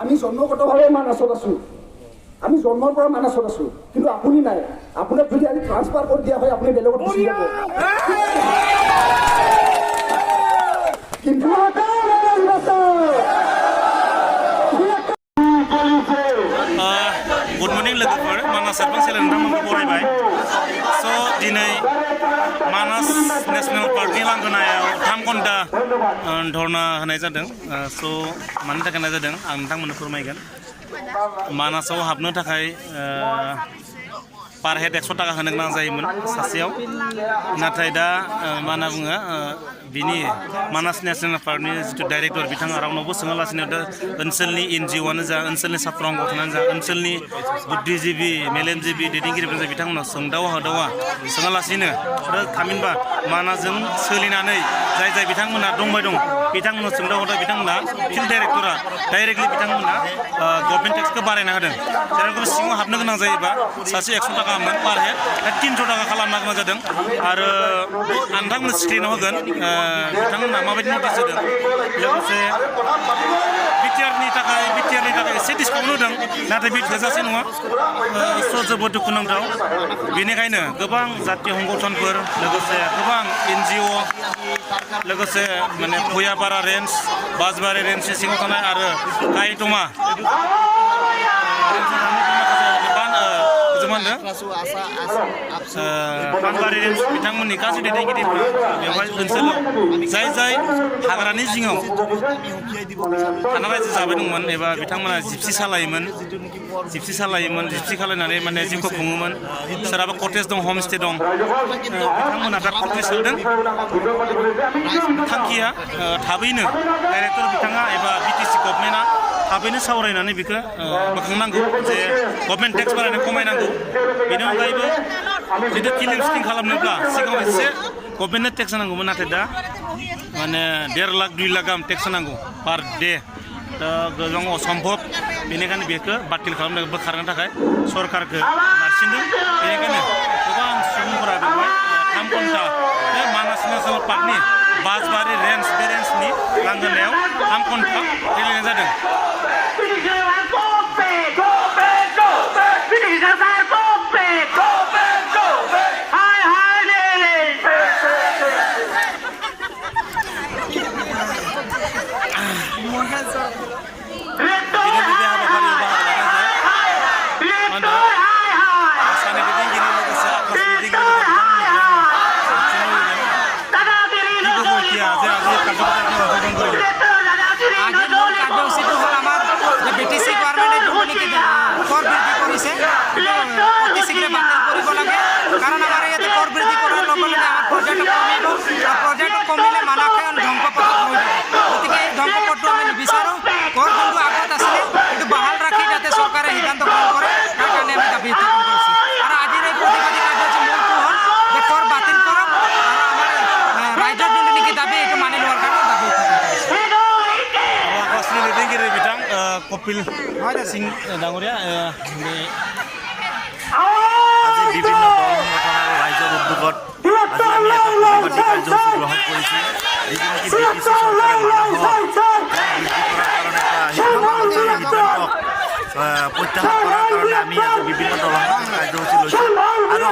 আমি জন্মগতভাৱে মানাছত আছোঁ, আমি জন্মৰ পৰা মানাছত আছোঁ, কিন্তু আপুনি নাই। আপোনাক যদি আজি ট্ৰান্সফাৰ কৰি দিয়া হয় আপুনি বেলেগত গুচি যাব। কিন্তু गुड मर्निं लोगोफोर मानास सेरफां सेलेन नोंथांमोनखौ बरायबाय। स' दिनै मानास नेसनेल पार्कनि लांगोनायाव 3 घन्टा धरना होनाय जादों। स' मानि थाखाय होनाय जादों आं नोंथांमोननो फोरमायगोन। मानासाव हाबनो थाखाय पार हेड 100 टाका होनो गोनां जायोमोन सासेयाव, नाथाय दा मा होनना बुङो बिनि मानास नेसनेल पार्कनि जिथु डाइरेक्टर बिथाङा रावनावबो सोङालासिनो दा ओनसोलनि NGOआनो जा, ओनसोलनि सात्र संगठनानो जा, ओनसोलनि बुद्धिजीबि मेलेमजिबि दैदेनगिरिफोर बिथांमोना सोंदावा होदावा सोङालासिनो आरो थामहिनबा मानासजों सोलिनानै जाय बिथांमोना दंबाय दं बिथांमोना सोंदावा होदावा बिथांमोना फिल्ड डाइरेक्टरा डाइरेक्टलि बिथांमोना गभर्नमेन्ट टेक्सखौ बारायना होदों। जेराव सिङाव हाबनो गोनां जायोबा सासे 100 टाका मोन पार हेड 300 टाका खालामनो गोनां जादों। आरो आं नोंथांमोन स्क्रिनाव होगोन बिथांमोना माबायदि नटिस होदों। लोगोसे बिटिआरनि थाखाय एसे डिसकाउन्ट होदों, नाथाय बे थोजासे नङा। स' जोबोद दुखुनांथाव। बेनिखायनो गोबां जातीय संगठनफोर, लोगोसे गोबां NGO, लोगोसे माने भुयापारा रेन्ज, बासबारि रेन्जनि सिङाव थानाय आरो काइटमा पानबारि रेन्ज बिथांमोननि गासै दैदेनगिरिफोरा बेवहाय ओनसोलाव जाय हाग्रानि जिङाव थाना रायजो जाबाय दंमोन एबा बिथांमोना जिपसि सालायोमोन, जिपसि खालायनानै माने जिउखौ खुङोमोन। सोरहाबा कटेज दं, हमस्टे दं, बिथांमोना दा कटेज होदों। थांखिया थाबैनो डाइरेक्टर बिथाङा एबा BTC गभर्नमेन्टआ थाबैनो सावरायनानै बेखौ बोखांनांगौ जे गभर्नमेन्ट टेक्स बारायनाय खमायनांगौ। बेनि अनगायैबो जुदि क्लिन स्टिं खालामनोब्ला सिगाङाव एसे गभर्नमेन्टनो टेक्स होनांगौमोन, नाथाय दा माने 1.5 लाख 2 लाख गाहाम टेक्स होनांगौ पार डे। दा गोबां असम्भब। बेनिखायनो बेखौ बातिल खालामनो बोखारनो थाखाय सरकारखौ नारसिनदों। बेनिखायनो गोबां सुबुंफोरा बेवहाय 3 घन्टा बे मानास नेसनेल पार्कनि बासबारि रेन्ज बे रेन्जनि लांगोनायाव 3 घन्टा गेलेनाय जादों। कारण आम इतने कर बृद्धि करार पर्यटक कम पर्यटक कमिले मानाखायन ध्वंसपथत गति के ध्वंसपथ आम निचारूँ कर बंधु आगत आसले कि बहाल राखी जाते सरकार सिद्धांत ग्रहण करे तार कारण आम दाबी उत्थापन करेছি। और आज प्रतिबादी कार्यसूची मूल पोहर जे कर बातिल करक और आमार राइजर जो निकी दाबी ये मानि लवार कारण दाबी उत्थापन कपिल सिंह डांगरिया বিভিন্ন দল সংগঠন আৰু ৰাইজৰ উদ্যোগত আজি আমি এটা প্ৰতিবাদী কাৰ্যসূচী গ্ৰহণ কৰিছোঁ। যিটো নেকি BTC চৰকাৰে প্ৰত্যাহাৰ কৰাৰ কাৰণে আমি আজি বিভিন্ন দল সংগঠন কাৰ্যসূচী লৈছোঁ। আৰু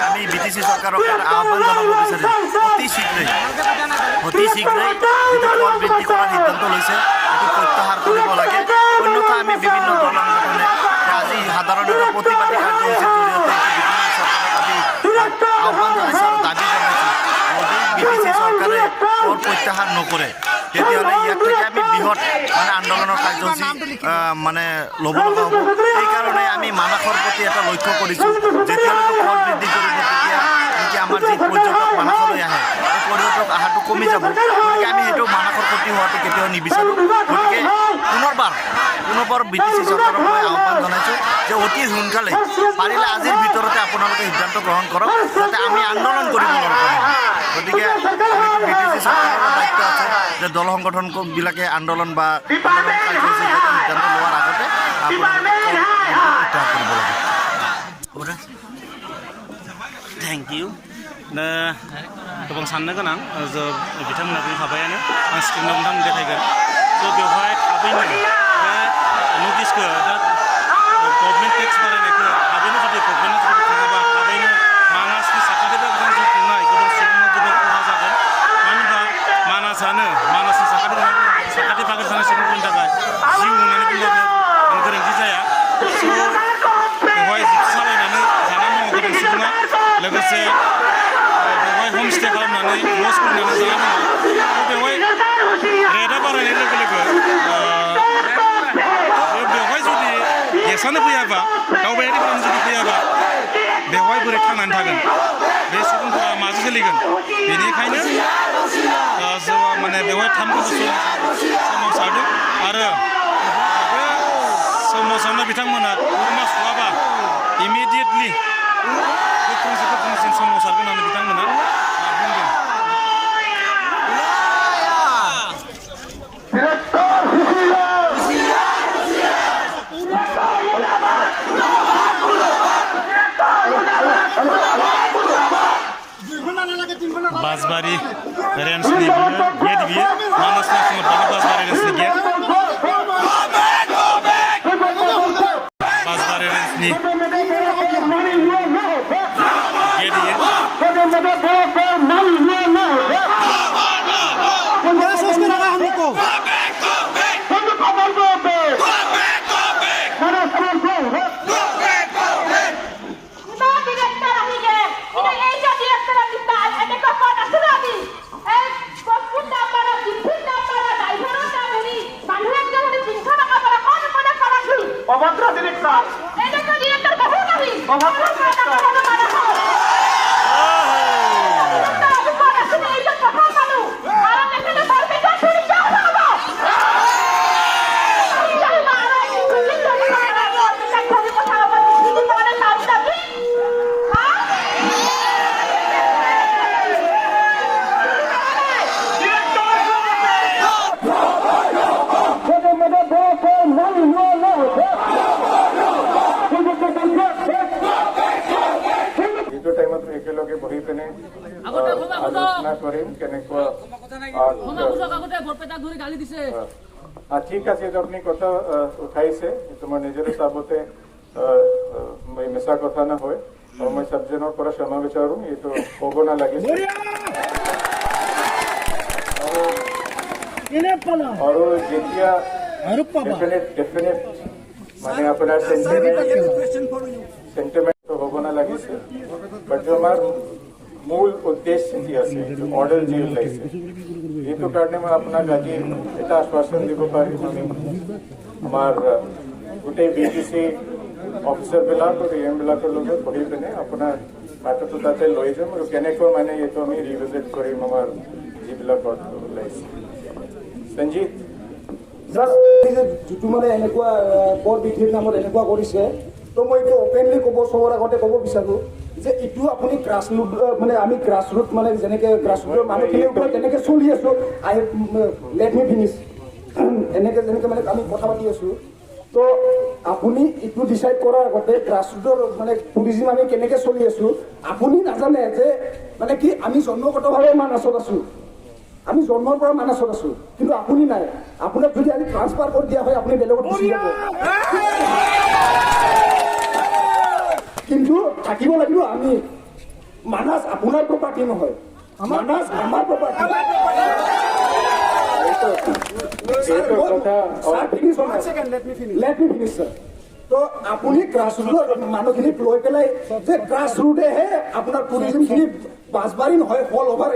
আমি BTC চৰকাৰক আহ্বান জনাব বিচাৰিছোঁ অতি শীঘ্ৰেই যিটো কৰ বৃদ্ধি কৰাৰ সিদ্ধান্ত লৈছে সেইটো প্ৰত্যাহাৰ কৰিব লাগে। অন্যথা আমি বিভিন্ন দল সংগঠনে আজি সাধাৰণ এটা প্ৰতিবাদী কাৰ্যসূচীৰ জৰিয়তে আহ্বান জনাইছোঁ আৰু দাবী জনাইছোঁ যদি BTC চৰকাৰে কৰ প্ৰত্যাহাৰ নকৰে তেতিয়াহ'লে ইয়াক থেকে আমি বৃহৎ মানে আন্দোলনৰ কাৰ্যসূচী মানে ল'ব লগা হ'ব। সেইকাৰণে আমি মানাসৰ প্ৰতি এটা লক্ষ্য কৰিছোঁ, যেতিয়ালৈকে কৰ বৃদ্ধি কৰিব তেতিয়া নেকি আমাৰ যি পৰ্যটক মানাসলৈ আহে সেই পৰ্যটক অহাটো কমি যাব। গতিকে আমি সেইটো মানাসৰ প্ৰতি হোৱাটো কেতিয়াও নিবিচাৰোঁ। গতিকে পুনৰবাৰ BTC চৰকাৰক মই আহ্বান জনাইছোঁ যে অতি সোনকালে পাৰিলে আজিৰ ভিতৰতে আপোনালোকে সিদ্ধান্ত গ্ৰহণ কৰক যাতে আমি আন্দোলন কৰিব নোৱাৰোঁ। গতিকে BTC চৰকাৰৰ দায়িত্ব আছে যে দল সংগঠনবিলাকে আন্দোলন বা কাৰ্যসূচী সিদ্ধান্ত লোৱাৰ আগতে আপোনালোকে প্ৰত্যাহাৰ কৰিব লাগে। थैंक यू गोबां साननो गोनां बिथांमोना बुंखाबायानो आं स्क्रिनाव नोंथांमोन देखायगोन। स' बेवहाय थाबैनो बे माखासे बेवहाय हमस्टे खालामनानै लज खुलिनानै जाना दङ बेवहाय रेटआ बारायनाय लोगो लोगो बेवहाय जुदि गेसानो फैयाबा दावबायारिफोरानो जुदि फैयाबा बेवहाय बोरै थांनानै थागोन बे सुबुंफोरा माजों सोलिगोन बेनिखायनो जों माने बेवहाय 3 बोसोर सोमावसारदों आरो बे सोमावसारनाय बिथांमोना गरमा सुवाबा इमिडियेटलि गोख्रोंसिन सोमावसारगोन होननानै बिथांमोना बुंदों। बासबारी रेन्जनि गेट बियो मानास नेसनेल पार्कनि बासबारी रेन्जनि गेट बासबारी रेन्जनि একেলগে বহি পিনে আলোচনা কৰিম কেনেকুৱা ঠিক আছে এইটো আপুনি কথা উঠাইছে এইটো মই নিজৰে হিচাপতে মিছা কথা নহয় আৰু মই সবজনৰ পৰা ক্ষমা বিচাৰোঁ এইটো ক'ব নালাগিছে আৰু যেতিয়া ডেফিনেট মানে আপোনাৰ সেন্টিমেন্ট হ'ব নালাগিছে বাট আমাৰ মূল উদ্দেশ্য যি আছে অৰ্ডাৰ যি ওলাইছে এইটো কাৰণে মই আপোনাক আজি এটা আশ্বাসন দিব পাৰিম আমি আমাৰ গোটেই BTC অফিচাৰবিলাক আৰু AM-বিলাকৰ লগত বহি পিনে আপোনাৰ মাথাটো তাতে লৈ যাম আৰু কেনেকৈ মানে এইটো আমি ৰিভিজিট কৰিম আমাৰ যিবিলাক অৰ্ডাৰ ওলাইছে সঞ্জিত ছাৰ যিটো মানে এনেকুৱা কৰ বিধিৰ নামত এনেকুৱা কৰিছে তো মই এইটো অপেনলি ক'ব চবৰ আগতে ক'ব বিচাৰোঁ যে এইটো আপুনি গ্ৰাছৰুট মানে আমি গ্ৰাছৰুট মানে যেনেকৈ গ্ৰাছৰুটৰ মানুহখিনিৰ ওপৰত যেনেকৈ চলি আছোঁ লেট মি ফিনিছ এনেকৈ যেনেকৈ মানে আমি কথা পাতি আছোঁ তো আপুনি এইটো ডিচাইড কৰাৰ আগতে গ্ৰাছৰুটৰ মানে টুৰিজিম আমি কেনেকৈ চলি আছোঁ আপুনি নাজানে যে মানে কি আমি জন্মগতভাৱে মানাছত আছোঁ আমি জন্মৰ পৰা মানাছত আছোঁ কিন্তু আপুনি নাই আপোনাক যদি আজি ট্ৰান্সফাৰ কৰি দিয়া হয় আপুনি বেলেগত গুচি যাব কিন্তু থাকিব লাগিব আমি মানাছ আপোনাৰ প্ৰপাৰ্টি নহয় মানাছ আমাৰ property let me finish sir তো আপুনি গ্ৰাছৰুটৰ মানুহখিনিক লৈ পেলাই যে গ্ৰাছৰুটেহে আপোনাৰ টুৰিজিমখিনি বাছবাৰী নহয় অল অভাৰ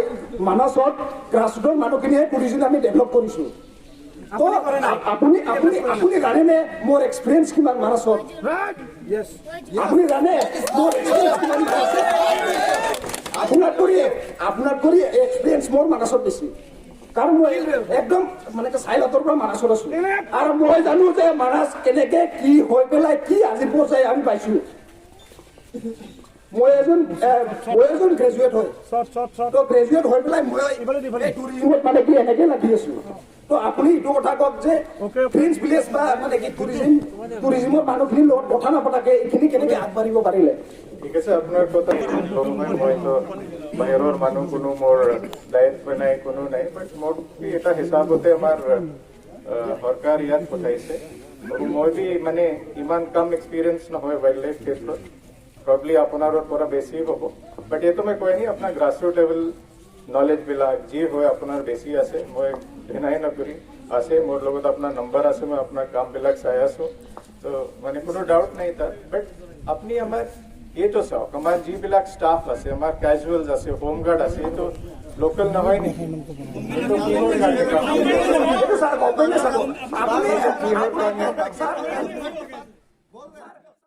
মানাছত গ্ৰাছৰুটৰ মানুহখিনিহে টুৰিজিম আমি ডেভেলপ কৰিছোঁ তো আপুনি আপুনি আপুনি জানেনে মোৰ এক্সপিৰিয়েঞ্চ কিমান মানাছত আপুনি জানে মোৰ এক্সপিৰিয়েঞ্চ কিমান আছে আপোনাক কৰি এক্সপিৰিয়েঞ্চ মোৰ মানাছত বেছি কাৰণ মই একদম মানে চাইলাতৰ পৰা মানাছত আছো আৰু মই জানো যে মানাছ কেনেকে কি হৈ পেলাই কি আজি পৰ্যায়ে আমি পাইছো মই এজন গ্ৰেজুৱেট হয় তো গ্ৰেজুৱেট হৈ পেলাই মই টুৰিজিমত মানে কি এনেকে লাগি আছো তো আপুনি এইটো কথা কওক যে প্ৰিন্স ভিলেজ বা মানে কি টুৰিজিমৰ মানুহখিনিৰ লগত কথা নপতাকে এইখিনি কেনেকে আগবাঢ়িব পাৰিলে ঠিক আছে আপোনাৰ কথা মইতো বাহিৰৰ মানুহ কোনো মোৰ দায়িত্ব নাই কোনো নাই বাট মোৰ এটা হিচাপতে আমাৰ চৰকাৰ ইয়াত পঠাইছে মই বি মানে ইমান কম এক্সপিৰিয়েঞ্চ নহয় ৱাইল্ড লাইফ ক্ষেত্ৰত প্ৰবলি আপোনাৰ পৰা বেছি হ'ব বাট এইটো মই কৈ নি আপোনাৰ গ্ৰাছৰুট লেভেল নলেজবিলাক যি হয় আপোনাৰ বেছি আছে মই ঘৃণাই নকৰি আছে মোৰ লগত আপোনাৰ নম্বৰ আছে মই আপোনাৰ কামবিলাক চাই আছো তো মানে কোনো ডাউট নাই তাত বাট আপুনি আমাৰ এইটো চাওক আমাৰ যিবিলাক ষ্টাফ আছে আমাৰ কেজুৱেলছ আছে হোমগাৰ্ড আছে এইটো লোকেল নহয় নেকি এইটো কিহৰ কাৰণে ছাৰ গভৰ্ণমেণ্টে চাব আপুনি কিহৰ কাৰণে